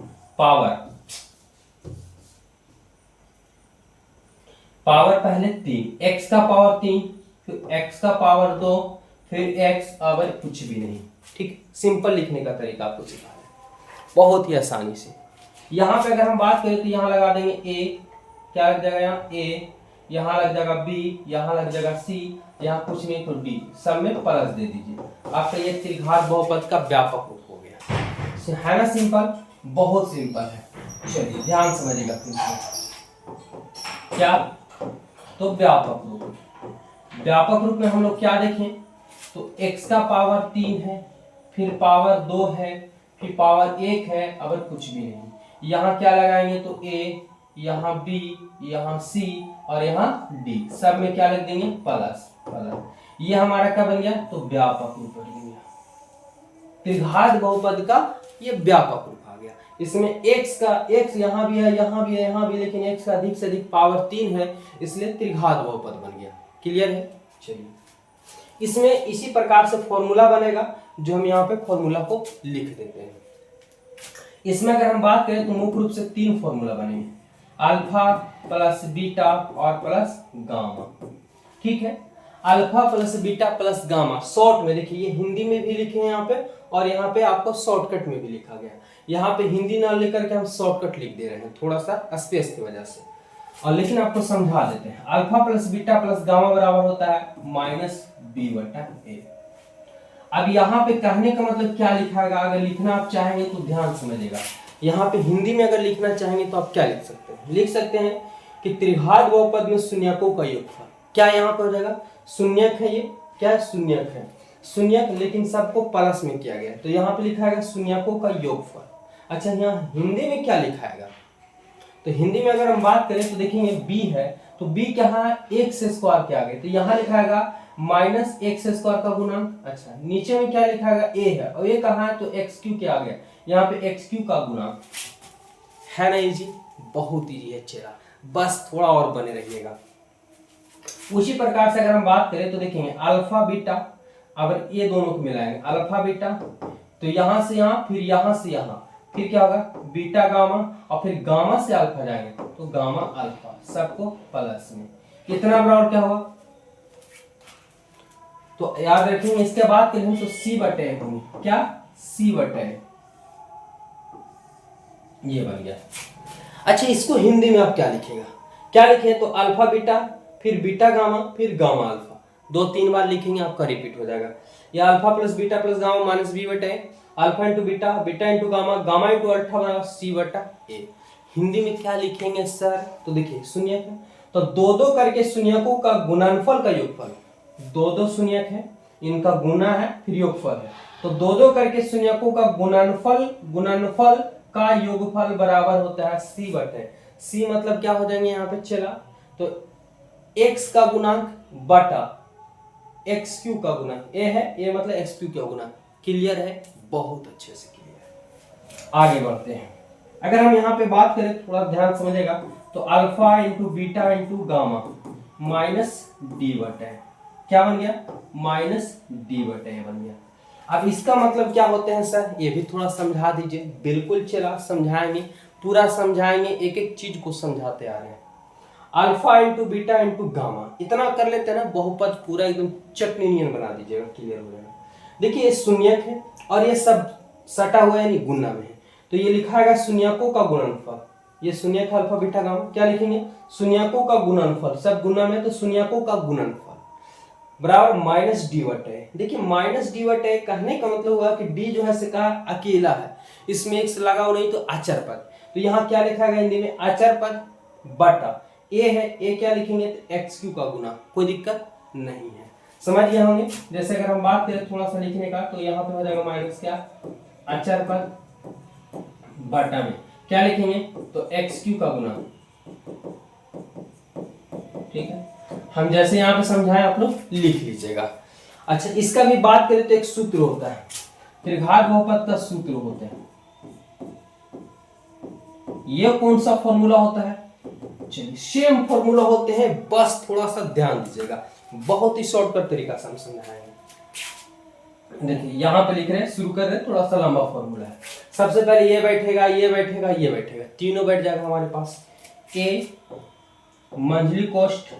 पावर पहले 3, x का पावर 3, फिर x का पावर 2, फिर x पावर कुछ भी नहीं। ठीक, सिंपल लिखने का तरीका आपको सिखा रहे हैं बहुत ही आसानी से। यहाँ पे अगर हम बात करें तो यहाँ लगा देंगे a, क्या लग जाएगा यहाँ a, यहाँ लग जाएगा b, यहाँ लग जाएगा c, यहाँ कुछ नहीं तो d, सब में प्लस दे दीजिए। आपका ये त्रिघात बहुपद का व्यापक रूप हो गया। है ना सिंपल? बहुत सिंपल है। चलिए ध्यान समझिएगा फिर से। क्या? तो व्यापक रूप। व्यापक रूप में हम लोग क्या देखें तो x का पावर 3 है, फिर पावर 2 है, फिर पावर 1 है, अगर कुछ भी नहीं। यहाँ क्या लगाएंगे तो a, यहाँ b, यहाँ c और यहाँ d, सब में क्या लग देंगे प्लस प्लस। ये हमारा क्या बन गया? तो व्यापक रूप बन गया। त्रिघात बहुपद का ये व्यापक रूप आ गया। इसमें x यहाँ भी है, यहाँ भी है, यहाँ भी, लेकिन x का अधिक से अधिक पावर 3 है, इसलिए त्रिघात बहुपद बन गया। क्लियर है? चलिए इसमें इसी प्रकार से फॉर्मूला बनेगा, जो हम यहाँ पे फॉर्मूला को लिख देते हैं। इसमें अगर हम बात करें तो मुख्य रूप से 3 फॉर्मूला बनेंगे, अल्फा प्लस बीटा और प्लस गामा। ठीक है, alpha plus beta plus gamma. Short में देखिए, ये हिंदी में भी लिखे हैं यहाँ पे, और यहाँ पे आपको शॉर्टकट में भी लिखा गया। यहाँ पे हिंदी ना लिख करके हम शॉर्टकट लिख दे रहे हैं, थोड़ा सा स्पेस की वजह से, और लेकिन आपको समझा देते हैं। Alpha plus beta plus gamma बराबर होता है -b/a। अब यहाँ पे कहने का मतलब क्या लिखा है, अगर लिखना आप चाहेंगे तो ध्यान समझिएगा। यहाँ पे हिंदी में अगर लिखना चाहेंगे तो आप क्या लिख सकते हैं? लिख सकते हैं कि त्रिघात बहुपद में शून्यकों का योगफल। क्या यहाँ पर हो जाएगा? शून्यक है, ये क्या है? शून्यक है, शून्यक, लेकिन सबको प्लस में किया गया, तो यहाँ पे लिखा है शून्यकों का योगफल। अच्छा, यहाँ हिंदी में क्या लिखा है? तो हिंदी में अगर हम बात करें तो देखेंगे b है, तो b क्या है? x² के आगे, तो यहाँ लिखा है -x² का गुणन। अच्छा, नीचे में क्या लिखा है? a है, और ये कहाँ है? तो x³ के आगे, यहाँ पे x³ का गुणन है ना। इजी, बहुत इजी है चेहरा, बस थोड़ा और बने रहिएगा। उसी प्रकार से अगर हम बात करें तो देखेंगे अल्फा बीटा, अगर ये दोनों को मिलाएंगे अल्फा बीटा, तो यहाँ से यहाँ, फिर यहाँ से यहाँ, फिर क्या होगा? बीटा गामा, और फिर गामा से अल्फा जाएंगे तो गामा अल्फा, सबको प्लस में। कितना बराबर क्या होगा? तो याद रखेंगे, इसके बाद करेंगे तो c/a होंगे। क्या? c/a, ये बन गया। अच्छा, इसको हिंदी में आप क्या लिखेगा? क्या लिखे? तो अल्फा बीटा, फिर बीटा गामा, फिर गामा अल्फा, 2-3 बार लिखेंगे, आपका रिपीट हो जाएगा। या alpha plus beta plus gamma -b/a, alpha into beta, beta into gamma, gamma into alpha बराबर c/a। हिंदी में क्या लिखेंगे सर? तो देखिए शून्यक है, तो 2-2 करके शून्यकों का गुणनफल का योगफल, 2-2 शून्यक है, इनका गुना है, फिर योगफल है, तो 2-2 करके शून्यकों का गुणनफल का योगफल बराबर होता है c/a। c मतलब क्या हो जाएंगे यहाँ पे चला, तो x का गुणांक बटा x³ का गुणांक, a है, a मतलब x³ का गुणांक। क्लियर है? बहुत अच्छे से क्लियर है। आगे बढ़ते हैं। अगर हम यहाँ पे बात करें, थोड़ा ध्यान समझेगा, तो alpha into beta into gamma -d/a, क्या बन गया? -d/a बन गया। अब इसका मतलब क्या होते हैं सर? ये भी थोड़ा समझा दीजिए। बिल्कुल चला, समझाएंगे, पूरा समझाएंगे, एक एक चीज को समझाते आ रहे हैं। Alpha into beta into gamma, इतना कर लेते हैं ना, बहुपद पूरा एकदम चटनी नियन बना दीजिएगा, क्लियर हो जाएगा। देखिए ये शून्यक है, और ये सब सटा हुआ है, यानी गुणा में है, तो ये लिखा है शून्यकों का गुणनफल। ये शून्यक अल्फा बीटा गामा, क्या लिखेंगे? शून्यकों का गुणनफल, सब गुणा में, तो शून्यकों का गुणनफल बराबर -d/a। देखिए -d/a कहने का मतलब हुआ कि d जो है से कहा अकेला है, इसमें x लगा हो नहीं तो अचर पद, तो यहाँ क्या लिखा गया हिंदी में? अचर पद बटा ए है, ए क्या लिखेंगे तो एक्स क्यू का गुना, कोई दिक्कत नहीं है, समझ गए होंगे। जैसे अगर हम बात करें थोड़ा सा लिखने का तो यहाँ पे हो जाएगा माइनस क्या, अचर पर बटा में क्या लिखेंगे तो एक्स क्यू का गुना, ठीक है। हम जैसे यहाँ पे समझाए आप लोग लिख लीजिएगा। अच्छा, इसका भी बात करें तो एक सूत्र होता है, त्रिघात बहुपद का सूत्र होता है। ये कौन सा फॉर्मूला होता है, चलिए सेम फॉर्मूला होते हैं, बस थोड़ा सा ध्यान दीजिएगा, बहुत ही शॉर्टकट तरीका से हम समझाएंगे। देखिए यहाँ पे लिख रहे हैं, शुरू कर रहे हैं, थोड़ा सा लंबा फॉर्मूला है। सबसे पहले ये बैठेगा, ये बैठेगा, ये बैठेगा, तीनों बैठ जाएगा हमारे पास। ए मंझली कोष्ठ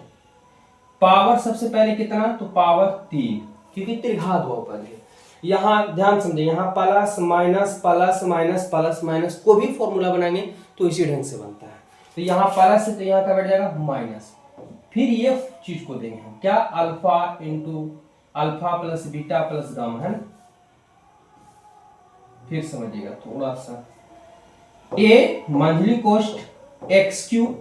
पावर सबसे पहले कितना तो पावर 3, क्योंकि त्रिघात बहुपद है। यहाँ ध्यान समझे, यहाँ plus minus plus minus plus minus को भी फॉर्मूला बनाएंगे तो इसी ढंग से बनता है। तो यहाँ प्लस है तो यहाँ का बैठ जाएगा माइनस, फिर ये चीज को देंगे हम क्या, alpha into alpha plus beta plus gamma, है ना। फिर समझिएगा थोड़ा सा, ए मंझली कोष्ठ एक्स क्यू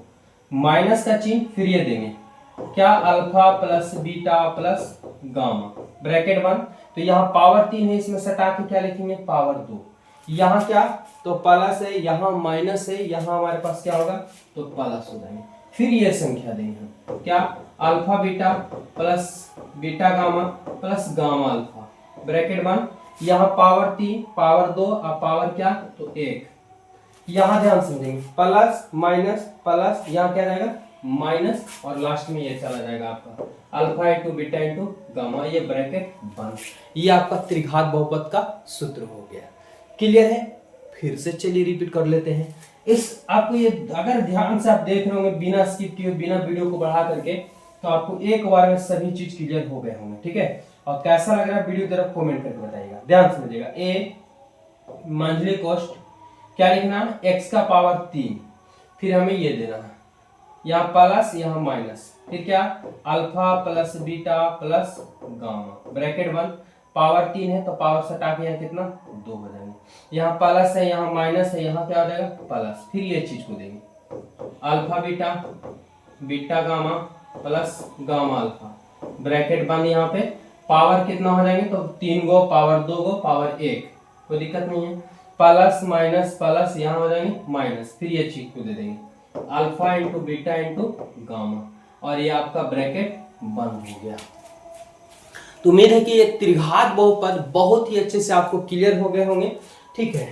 माइनस का चिन्ह, फिर ये देंगे क्या, alpha plus beta plus gamma bracket 1। तो यहाँ पावर 3 है, इसमें सटा के क्या लिखेंगे पावर 2। यहाँ क्या तो प्लस है, यहाँ माइनस है, यहाँ हमारे पास क्या होगा तो प्लस हो जाएंगे। फिर ये संख्या देंगे हम क्या, alpha beta plus beta gamma plus gamma alpha bracket 1। यहाँ पावर 3 पावर 2 और पावर क्या तो 1। यहाँ ध्यान समझेंगे, प्लस माइनस प्लस, यहाँ क्या जाएगा माइनस, और लास्ट में ये चला जाएगा आपका alpha into beta into gamma, ये ब्रैकेट बंद। ये आपका त्रिघात बहुपद का सूत्र हो गया। क्लियर है, फिर से चलिए रिपीट कर लेते हैं। इस आपको ये अगर ध्यान से आप देख रहे होंगे बिना स्किप किए, बिना वीडियो को बढ़ा करके, तो आपको एक बार में सभी चीज क्लियर हो गए होंगे, ठीक है। और कैसा लग रहा है वीडियो जरा कमेंट करके बताइएगा। ध्यान समझिएगा, ए मंझली कोष्ठ क्या लिखना है एक्स का पावर 3, फिर हमें ये देना है यहाँ प्लस यहाँ माइनस, फिर क्या alpha plus beta plus gamma bracket 1। Power 3 है तो पावर सटा के यहाँ कितना 2 हो जाएंगे। यहाँ प्लस है, यहाँ माइनस है, यहाँ क्या हो जाएगा प्लस, फिर ये चीज को देंगे alpha beta beta gamma plus gamma alpha bracket 1। यहाँ पे पावर कितना हो जाएंगे तो 3 गो पावर 2 गो पावर 1, कोई दिक्कत नहीं है। प्लस माइनस प्लस, यहाँ हो जाएंगे माइनस, फिर ये चीज को दे देंगे alpha into beta into gamma, और ये आपका ब्रैकेट बंद हो गया। तो उम्मीद है कि ये त्रिघात बहुपद बहुत ही अच्छे से आपको क्लियर हो गए होंगे, ठीक है।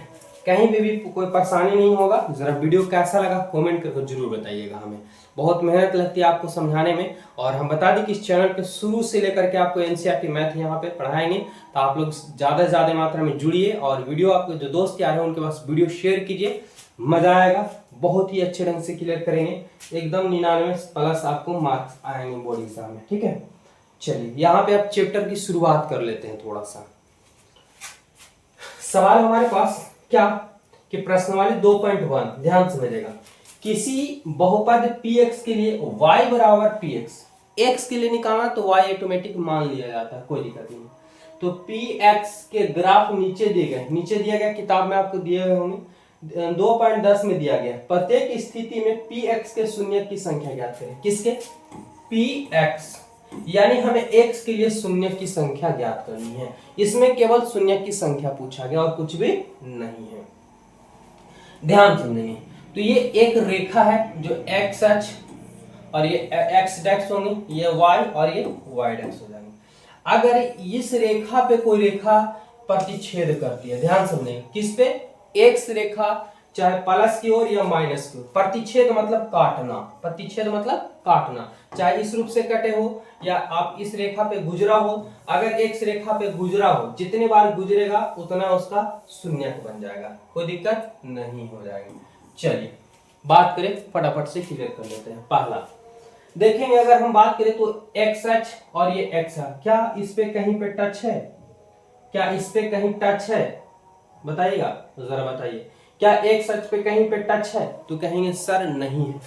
कहीं भी कोई परेशानी नहीं होगा। जरा वीडियो कैसा लगा कमेंट करके जरूर बताइएगा, हमें बहुत मेहनत लगती है आपको समझाने में। और हम बता दें कि इस चैनल के शुरू से लेकर के आपको एनसीईआरटी मैथ यहाँ पे पढ़ाएंगे, तो आप लोग ज़्यादा से ज़्यादा मात्रा में जुड़िए, और वीडियो आपको जो दोस्त आ रहे हैं उनके पास वीडियो शेयर कीजिए, मजा आएगा। बहुत ही अच्छे ढंग से क्लियर करेंगे, एकदम 99+ आपको मार्क्स आएंगे बोर्ड एग्जाम में, ठीक है। चलिए यहाँ पे आप चैप्टर की शुरुआत कर लेते हैं। थोड़ा सा सवाल हमारे पास क्या कि प्रश्नावली 2.1 ध्यान समझिएगा, किसी बहुपद px के लिए y बराबर px, x के लिए निकालना तो y ऑटोमेटिक मान लिया जाता है, कोई दिक्कत नहीं। तो px के ग्राफ नीचे दिए गए, नीचे दिया गया किताब में आपको दिए हुए होंगे 2.10 में दिया गया। प्रत्येक स्थिति में px के शून्य की संख्या ज्ञात करें। किसके px, यानी हमें x के लिए शून्य की संख्या ज्ञात करनी है। इसमें केवल शून्य की संख्या पूछा गया और कुछ भी नहीं है, ध्यान समझेंगे। तो ये एक रेखा है जो x अक्ष और ये x डैश होंगे, ये y और ये y डैश हो जाएंगे। अगर इस रेखा पे कोई रेखा प्रतिच्छेद करती है, ध्यान समझेंगे, किस पे x रेखा, चाहे प्लस की ओर या माइनस की ओर। प्रतिच्छेद मतलब काटना, प्रतिच्छेद मतलब काटना, चाहे इस रूप से कटे हो या आप इस रेखा पे गुजरा हो। अगर x रेखा पे गुजरा हो, जितने बार गुजरेगा उतना उसका शून्यक बन जाएगा, कोई दिक्कत नहीं हो जाएगी। चलिए बात करें, फटाफट से क्लियर कर लेते हैं। पहला देखेंगे, अगर हम बात करें तो x अक्ष और ये x अक्ष, क्या इस पे कहीं पे टच है, क्या इस पे कहीं टच है, बताइएगा जरा बताइए, क्या x अक्ष पे कहीं पे टच है, तो कहेंगे सर नहीं है।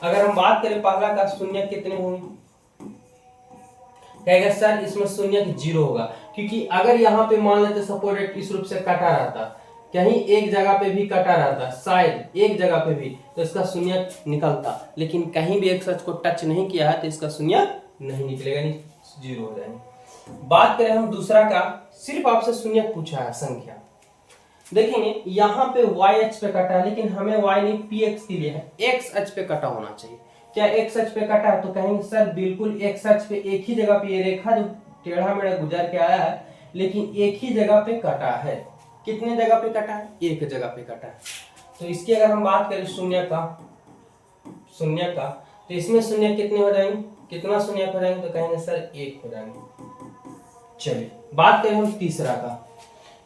अगर हम बात करें पहला का शून्य कितने होंगे, कहेगा सर इसमें शून्य 0 होगा, क्योंकि अगर यहाँ पे मान लेते सपोज इस रूप से कटा रहता, कहीं एक जगह पे भी कटा रहता, शायद एक जगह पे भी, तो इसका शून्य निकलता, लेकिन कहीं भी एक सच को टच नहीं किया है तो इसका शून्य नहीं निकलेगा, नहीं जीरो हो जाएंगे। बात करें हम दूसरा का, सिर्फ आपसे शून्य पूछा है संख्या, देखेंगे यहाँ पे y अक्ष पे कटा है, लेकिन हमें y नहीं px के लिए है, x अक्ष पे कटा होना चाहिए। क्या x अक्ष पे कटा है? तो कहेंगे सर बिल्कुल x अक्ष पे एक ही जगह पे ये रेखा जो टेढ़ा मेढ़ा गुजर के आया है, लेकिन एक ही जगह पे कटा है। कितने जगह पे कटा है? एक जगह पे कटा है। तो इसकी अगर हम बात करें शून्य का, तो इसमें शून्य कितने हो जाएंगे, कितना शून्य हो जाएंगे? तो कहेंगे सर एक हो जाएंगे। चलिए बात करें हम तीसरा का,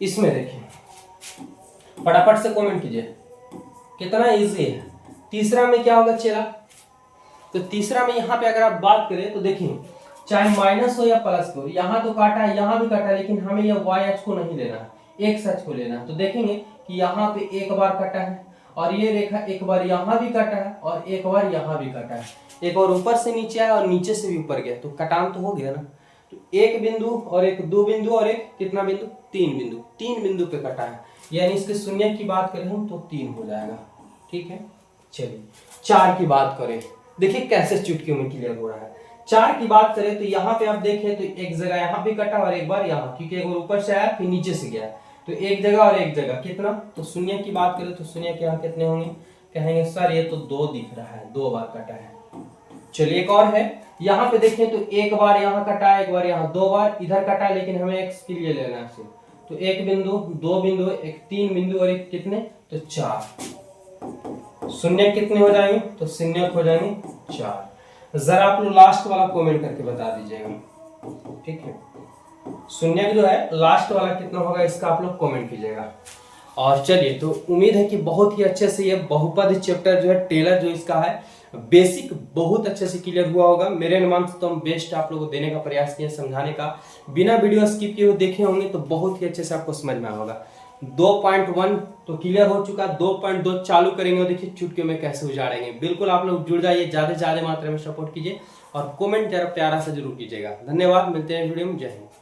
इसमें देखिए फटाफट से कमेंट कीजिए, कितना इजी है। तीसरा में क्या होगा चेला? तो तीसरा में यहाँ पे अगर आप बात करें तो देखिए, चाहे माइनस हो या प्लस हो, यहाँ तो काटा है, यहाँ भी काटा है, लेकिन हमें यह y अक्ष को नहीं लेना है, x अक्ष को लेना है। तो देखेंगे कि यहाँ पे एक बार कटा है, और ये रेखा एक बार यहाँ भी कटा है, और एक बार यहाँ भी कटा है, एक बार ऊपर से नीचे आया और नीचे से भी ऊपर गया, तो कटान तो हो गया ना। तो एक बिंदु और एक दो बिंदु और एक कितना बिंदु? तीन बिंदु, तीन बिंदु पे कटा है, यानी इसके शून्य की बात करें हम तो 3 हो जाएगा। ठीक है, चलिए 4 की बात करें, देखिए कैसे चुटकियों में क्लियर हो रहा है। 4 की बात करें तो यहाँ पे आप देखें तो एक जगह यहाँ भी कटा और एक बार यहाँ, क्योंकि एक बार ऊपर से आया फिर नीचे से गया, तो एक जगह और एक जगह कितना? तो शून्य की बात करें तो शून्य के यहाँ कितने होंगे? कहेंगे सर ये तो 2 दिख रहा है, 2 बार कटा है। चलिए एक और है, यहाँ पे देखें तो एक बार यहाँ कटा है, एक बार यहाँ, 2 बार इधर कटा है, लेकिन हमें x के लिए लेना है सिर्फ। तो एक बिंदु, दो बिंदु, एक तीन बिंदु और एक कितने? तो 4। शून्य कितने हो जाएंगे? तो शून्य हो जाएंगे 4। जरा आप लोग लास्ट वाला कमेंट करके बता दीजिएगा। ठीक है, शून्य जो है लास्ट वाला कितना होगा इसका आप लोग कमेंट कीजिएगा। और चलिए, तो उम्मीद है कि बहुत ही अच्छे से ये बहुपद चैप्टर जो है टेलर जो इसका है बेसिक बहुत अच्छे से क्लियर हुआ होगा। मेरे अनुमान से तो हम बेस्ट आप लोगों को देने का प्रयास किए, समझाने का, बिना वीडियो स्किप किए हुए देखे होंगे तो बहुत ही अच्छे से आपको समझ में होगा। 2.1 तो क्लियर हो चुका, 2.2 चालू करेंगे और देखिए चुटकियों में कैसे उजाड़ेंगे। बिल्कुल आप लोग जुड़ जाइए, ज्यादा से ज्यादा मात्रा में सपोर्ट कीजिए और कमेंट जरा प्यारा सा जरूर कीजिएगा। धन्यवाद, मिलते हैं वीडियो में, जय हिंद।